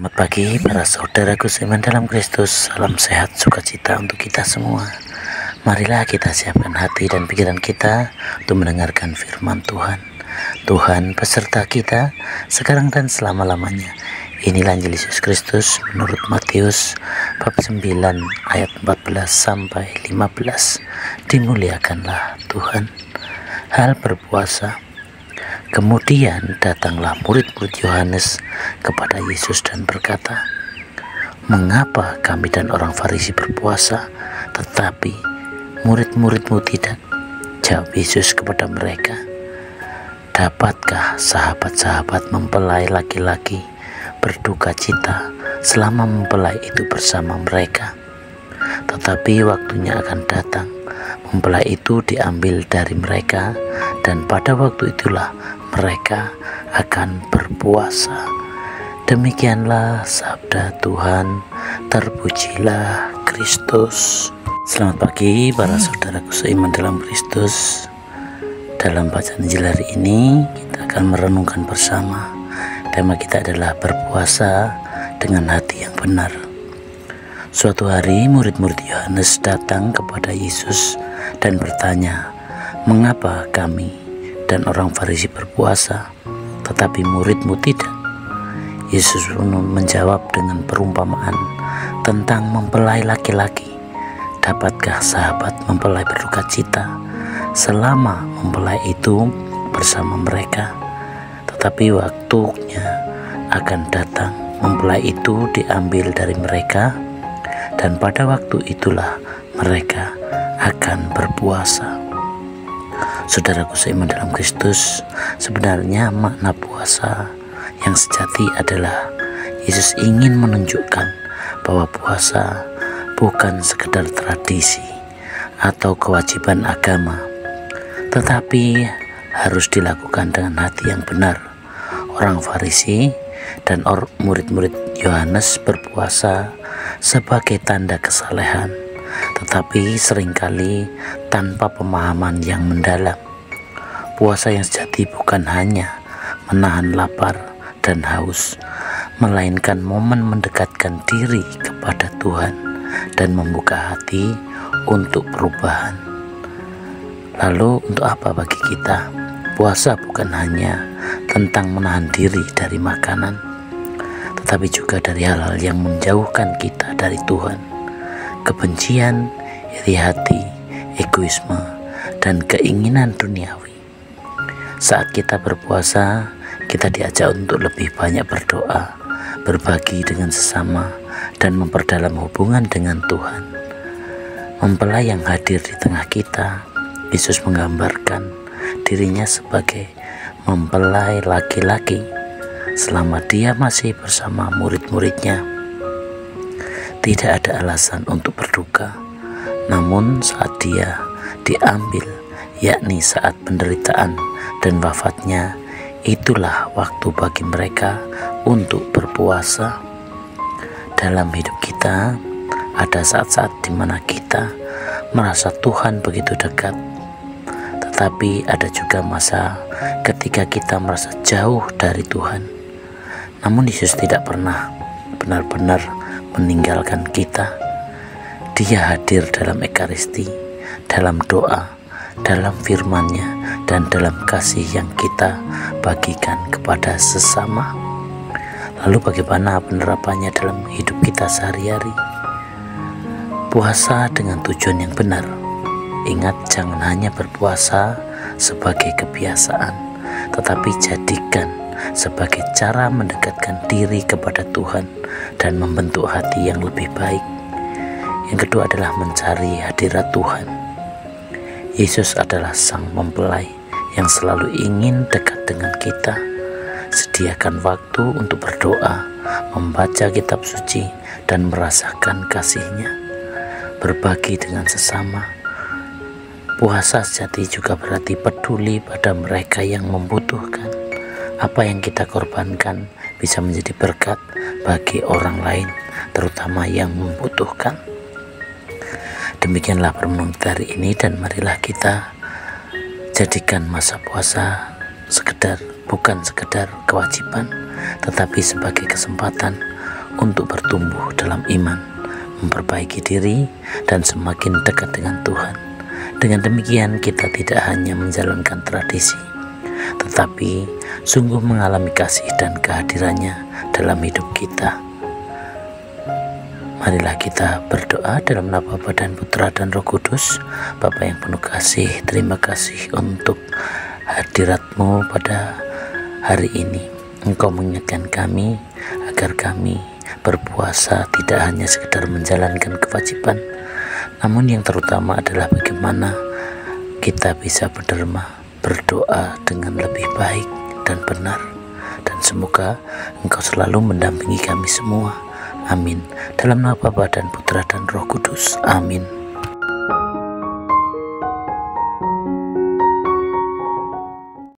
Selamat pagi para saudaraku seiman dalam Kristus. Salam sehat sukacita untuk kita semua. Marilah kita siapkan hati dan pikiran kita untuk mendengarkan firman Tuhan. Tuhan beserta kita sekarang dan selama-lamanya. Inilah Injil Yesus Kristus menurut Matius bab 9 ayat 14 sampai 15. Dimuliakanlah Tuhan. Hal berpuasa. Kemudian datanglah murid-murid Yohanes kepada Yesus dan berkata, "Mengapa kami dan orang Farisi berpuasa, tetapi murid-muridmu tidak?" Jawab Yesus kepada mereka, "Dapatkah sahabat-sahabat mempelai laki-laki berduka cita selama mempelai itu bersama mereka? Tetapi waktunya akan datang, mempelai itu diambil dari mereka, dan pada waktu itulah mereka akan berpuasa." Demikianlah sabda Tuhan. Terpujilah Kristus. Selamat pagi para saudaraku seiman dalam Kristus. Dalam bacaan Injil hari ini kita akan merenungkan bersama. Tema kita adalah berpuasa dengan hati yang benar. Suatu hari murid-murid Yohanes datang kepada Yesus dan bertanya, "Mengapa kami dan orang Farisi berpuasa, tetapi muridmu tidak?" Yesus pun menjawab dengan perumpamaan tentang mempelai laki-laki. Dapatkah sahabat mempelai berduka cita selama mempelai itu bersama mereka? Tetapi waktunya akan datang, mempelai itu diambil dari mereka, dan pada waktu itulah mereka akan berpuasa. Saudaraku seiman dalam Kristus, sebenarnya makna puasa yang sejati adalah Yesus ingin menunjukkan bahwa puasa bukan sekedar tradisi atau kewajiban agama, tetapi harus dilakukan dengan hati yang benar. Orang Farisi dan murid-murid Yohanes berpuasa sebagai tanda kesalehan, tetapi seringkali tanpa pemahaman yang mendalam. Puasa yang sejati bukan hanya menahan lapar dan haus, melainkan momen mendekatkan diri kepada Tuhan dan membuka hati untuk perubahan. Lalu untuk apa bagi kita? Puasa bukan hanya tentang menahan diri dari makanan, tetapi juga dari hal-hal yang menjauhkan kita dari Tuhan. Kebencian, iri hati, egoisme, dan keinginan duniawi. Saat kita berpuasa, kita diajak untuk lebih banyak berdoa, berbagi dengan sesama, dan memperdalam hubungan dengan Tuhan. Mempelai yang hadir di tengah kita, Yesus menggambarkan dirinya sebagai mempelai laki-laki selama dia masih bersama murid-muridnya. Tidak ada alasan untuk berduka, namun saat dia diambil, yakni saat penderitaan dan wafatnya, itulah waktu bagi mereka untuk berpuasa. Dalam hidup kita, ada saat-saat di mana kita merasa Tuhan begitu dekat, tetapi ada juga masa ketika kita merasa jauh dari Tuhan. Namun Yesus tidak pernah benar-benar meninggalkan kita. Dia hadir dalam Ekaristi, dalam doa, dalam firman-Nya, dan dalam kasih yang kita bagikan kepada sesama. Lalu bagaimana penerapannya dalam hidup kita sehari-hari? Puasa dengan tujuan yang benar. Ingat, jangan hanya berpuasa sebagai kebiasaan, tetapi jadikan sebagai cara mendekatkan diri kepada Tuhan dan membentuk hati yang lebih baik. Yang kedua adalah mencari hadirat Tuhan. Yesus adalah sang mempelai yang selalu ingin dekat dengan kita. Sediakan waktu untuk berdoa, membaca kitab suci, dan merasakan kasih-Nya. Berbagi dengan sesama. Puasa sejati juga berarti peduli pada mereka yang membutuhkan. Apa yang kita korbankan bisa menjadi berkat bagi orang lain, terutama yang membutuhkan. Demikianlah permenungan hari ini, dan marilah kita jadikan masa puasa bukan sekedar kewajiban, tetapi sebagai kesempatan untuk bertumbuh dalam iman, memperbaiki diri, dan semakin dekat dengan Tuhan. Dengan demikian kita tidak hanya menjalankan tradisi, tetapi sungguh mengalami kasih dan kehadirannya dalam hidup kita. Marilah kita berdoa dalam nama Bapa dan Putra dan Roh Kudus. Bapa yang penuh kasih, terima kasih untuk hadirat-Mu pada hari ini. Engkau mengingatkan kami agar kami berpuasa tidak hanya sekedar menjalankan kewajiban, namun yang terutama adalah bagaimana kita bisa berderma, berdoa dengan lebih baik dan benar. Dan semoga Engkau selalu mendampingi kami semua. Amin. Dalam nama Bapa dan Putra dan Roh Kudus. Amin.